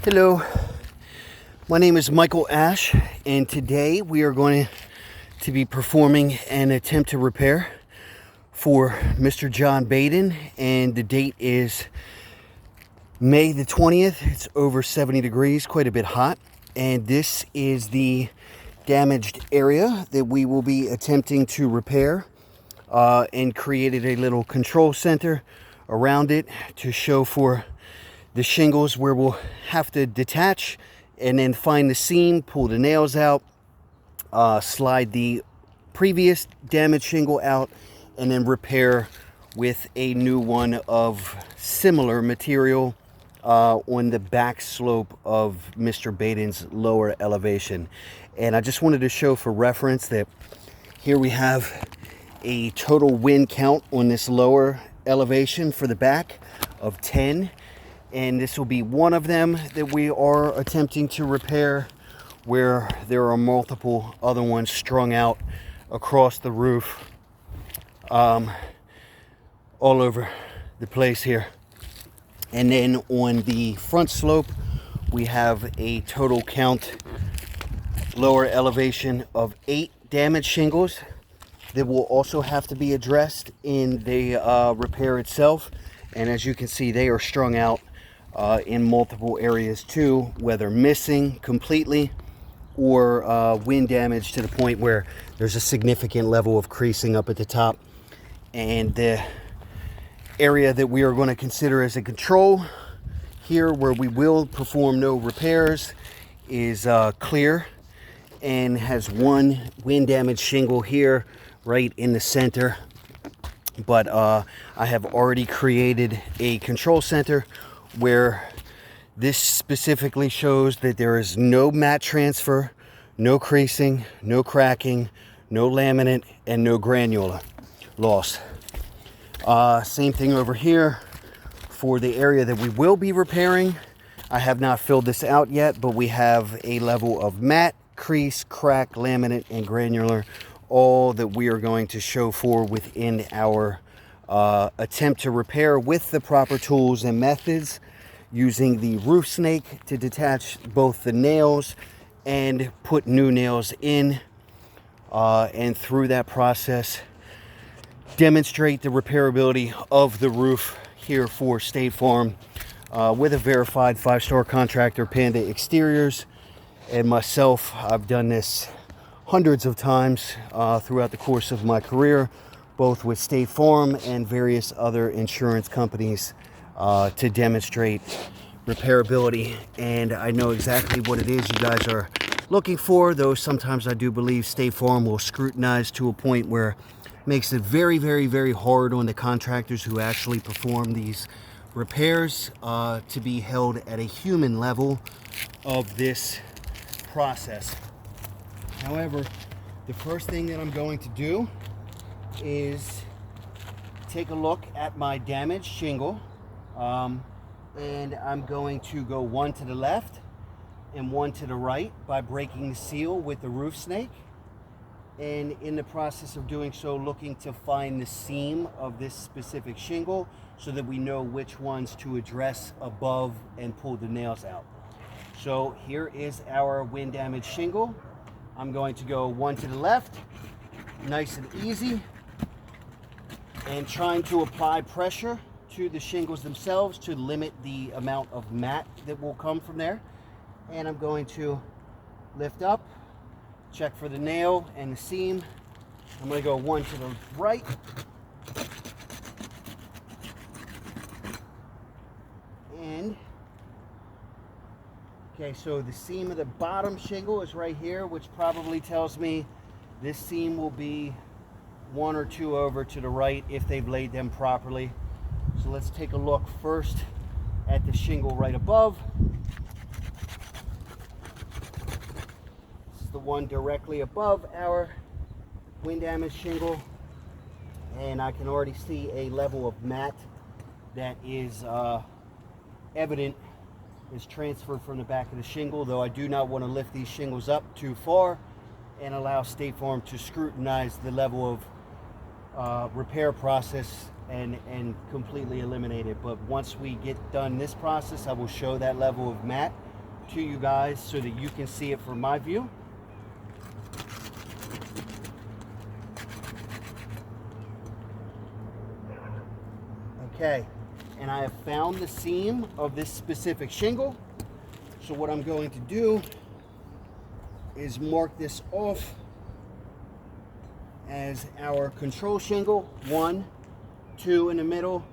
Hello, my name is Michael Ash, and today we are going to be performing an attempt to repair for Mr. John Baaden, and the date is May the 20th. It's over 70 degrees, quite a bit hot, and this is the damaged area that we will be attempting to repair, and created a little control center around it to show for the shingles where we'll have to detach and then find the seam, pull the nails out, slide the previous damaged shingle out, and then repair with a new one of similar material on the back slope of Mr. Baaden's lower elevation. And I just wanted to show for reference that here we have a total wind count on this lower elevation for the back of 10. And this will be one of them that we are attempting to repair, where there are multiple other ones strung out across the roof, all over the place here. And then on the front slope, we have a total count lower elevation of 8 damaged shingles that will also have to be addressed in the repair itself. And as you can see, they are strung out in multiple areas too, whether missing completely or wind damage to the point where there's a significant level of creasing up at the top. And the area that we are going to consider as a control here, where we will perform no repairs, is clear and has one wind damaged shingle here right in the center. But I have already created a control center where this specifically shows that there is no mat transfer, no creasing, no cracking, no laminate, and no granular loss. Same thing over here for the area that we will be repairing. I have not filled this out yet, but we have a level of mat, crease, crack, laminate, and granular, all that we are going to show for within our attempt to repair with the proper tools and methods, using the roof snake to detach both the nails and put new nails in, and through that process demonstrate the repairability of the roof here for State Farm, with a verified 5-star contractor, Panda Exteriors. And myself, I've done this hundreds of times throughout the course of my career, both with State Farm and various other insurance companies, to demonstrate repairability. And I know exactly what it is you guys are looking for, though sometimes I do believe State Farm will scrutinize to a point where it makes it very, very, very hard on the contractors who actually perform these repairs to be held at a human level of this process. However, the first thing that I'm going to do is take a look at my damaged shingle, and I'm going to go one to the left and one to the right by breaking the seal with the roof snake, and in the process of doing so, looking to find the seam of this specific shingle so that we know which ones to address above and pull the nails out. So here is our wind damage shingle. I'm going to go one to the left, nice and easy, and trying to apply pressure to the shingles themselves to limit the amount of mat that will come from there. And I'm going to lift up, check for the nail and the seam. I'm going to go one to the right, and okay, so the seam of the bottom shingle is right here, which probably tells me this seam will be 1 or 2 over to the right if they've laid them properly. So let's take a look first at the shingle right above. This is the one directly above our wind damage shingle, and I can already see a level of mat that is evident is transferred from the back of the shingle, though I do not want to lift these shingles up too far and allow State Farm to scrutinize the level of repair process and completely eliminate it. But once we get done this process, I will show that level of matte to you guys so that you can see it from my view. Okay, and I have found the seam of this specific shingle. So what I'm going to do is mark this off as our control shingle, 1, 2 in the middle,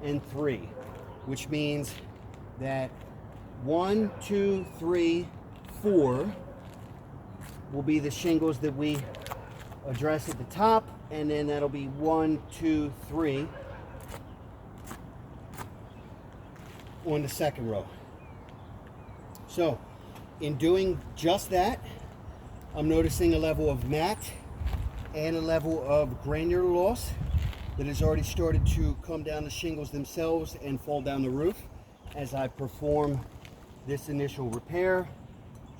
and 3, which means that 1, 2, 3, 4 will be the shingles that we address at the top, and then that'll be 1, 2, 3 on the second row. So in doing just that, I'm noticing a level of matte and a level of granular loss that has already started to come down the shingles themselves and fall down the roof as I perform this initial repair.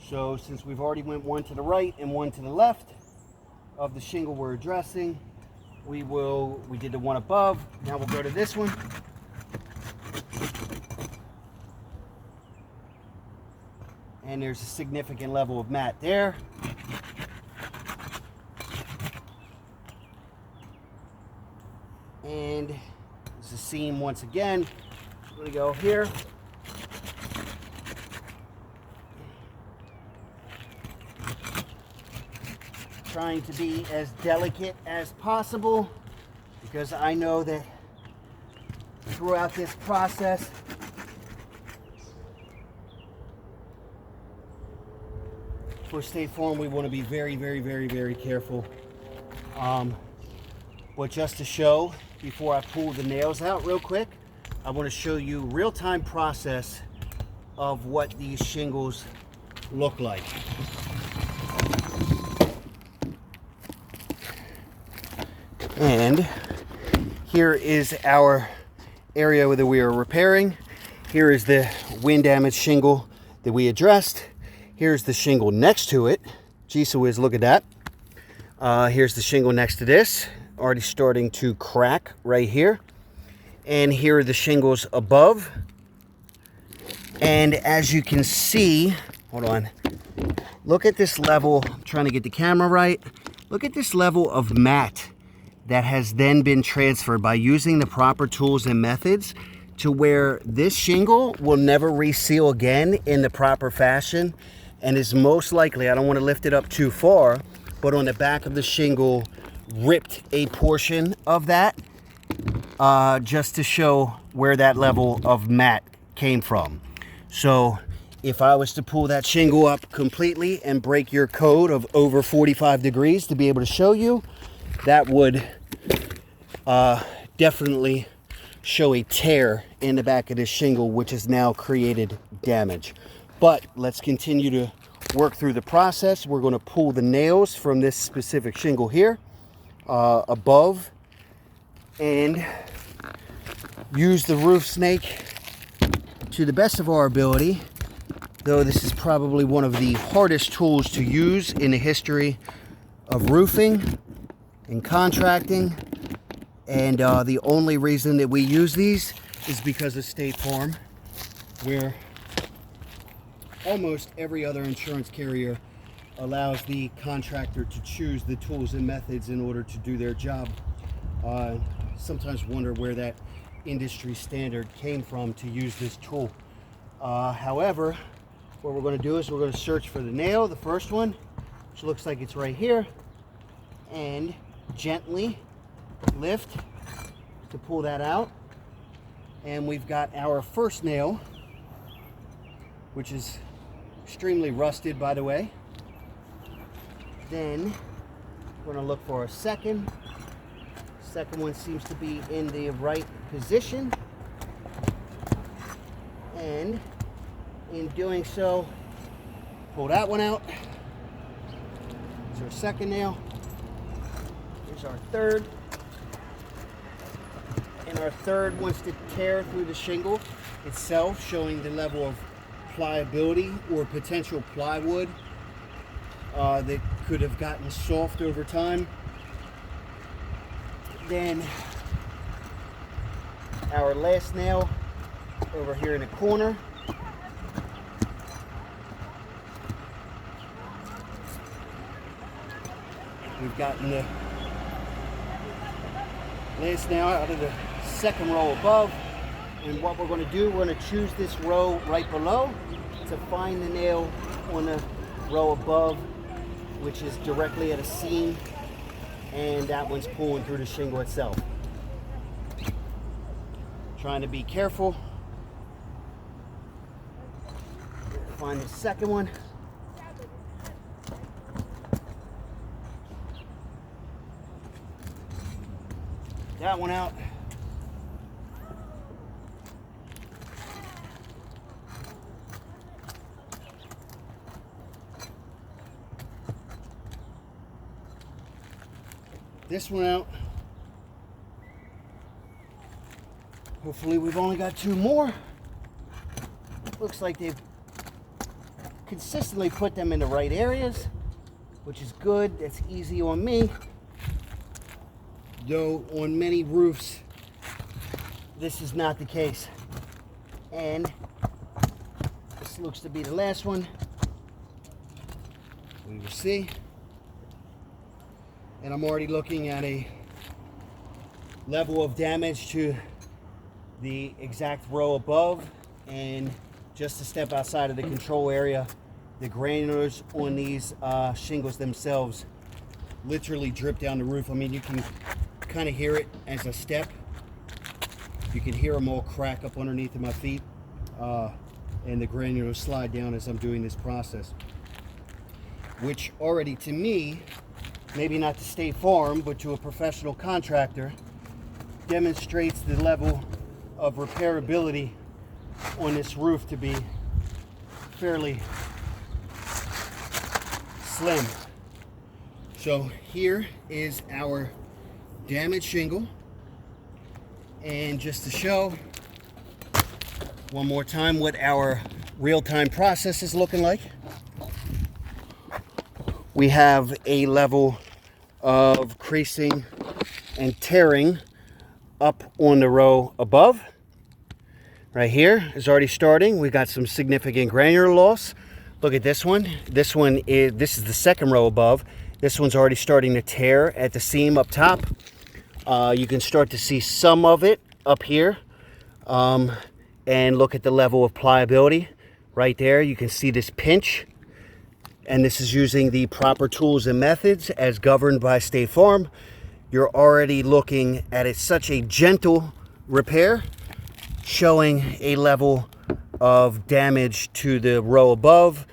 So since we've already went one to the right and one to the left of the shingle we're addressing, we did the one above, now we'll go to this one. And there's a significant level of matte there. And there's a seam once again. I'm going to go here. Trying to be as delicate as possible because I know that throughout this process, for State Farm, we want to be very, very, very, very careful. But just to show, before I pull the nails out real quick, I want to show you real-time process of what these shingles look like. And here is our area that we are repairing. Here is the wind damage shingle that we addressed. Here's the shingle next to it. Geez whiz, look at that. Here's the shingle next to this. Already starting to crack right here. And here are the shingles above. And as you can see, hold on. Look at this level. I'm trying to get the camera right. Look at this level of matte that has then been transferred by using the proper tools and methods to where this shingle will never reseal again in the proper fashion. And is most likely, I don't want to lift it up too far, but on the back of the shingle ripped a portion of that just to show where that level of matte came from. So if I was to pull that shingle up completely and break your code of over 45 degrees to be able to show you, that would definitely show a tear in the back of this shingle, which has now created damage. But let's continue to work through the process. We're going to pull the nails from this specific shingle here above and use the roof snake to the best of our ability, though this is probably one of the hardest tools to use in the history of roofing and contracting. And the only reason that we use these is because of State Farm, where almost every other insurance carrier allows the contractor to choose the tools and methods in order to do their job. Sometimes wonder where that industry standard came from to use this tool. However, what we're going to do is we're going to search for the nail, the first one, which looks like it's right here, and gently lift to pull that out. And we've got our first nail, which is extremely rusted, by the way. Then we're going to look for a second. Second one seems to be in the right position. And in doing so, pull that one out. Here's our second nail. Here's our third. And our third wants to tear through the shingle itself, showing the level of pliability or potential plywood that could have gotten soft over time. Then our last nail over here in the corner. We've gotten the last nail out of the second row above. And what we're going to do, we're going to choose this row right below to find the nail on the row above, which is directly at a seam, and that one's pulling through the shingle itself. Trying to be careful. Find the second one. That one out. This one out. Hopefully we've only got two more. Looks like they've consistently put them in the right areas, which is good. That's easy on me. Though on many roofs, this is not the case. And this looks to be the last one. We will see. And I'm already looking at a level of damage to the exact row above, and just a step outside of the control area, the granulars on these shingles themselves literally drip down the roof. I mean, you can kind of hear it as I step. You can hear them all crack up underneath of my feet, and the granulars slide down as I'm doing this process, which already to me, maybe not to State Farm, but to a professional contractor, demonstrates the level of repairability on this roof to be fairly slim. So here is our damaged shingle, and just to show one more time what our real-time process is looking like, we have a level of creasing and tearing up on the row above. Right here is already starting. We got some significant granular loss. Look at this one. This is the second row above. This one's already starting to tear at the seam up top. You can start to see some of it up here. And look at the level of pliability right there. You can see this pinch. And this is using the proper tools and methods as governed by State Farm. You're already looking at it, such a gentle repair, showing a level of damage to the row above,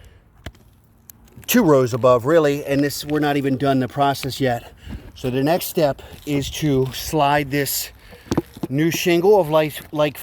2 rows above really, and this, we're not even done the process yet. So the next step is to slide this new shingle of like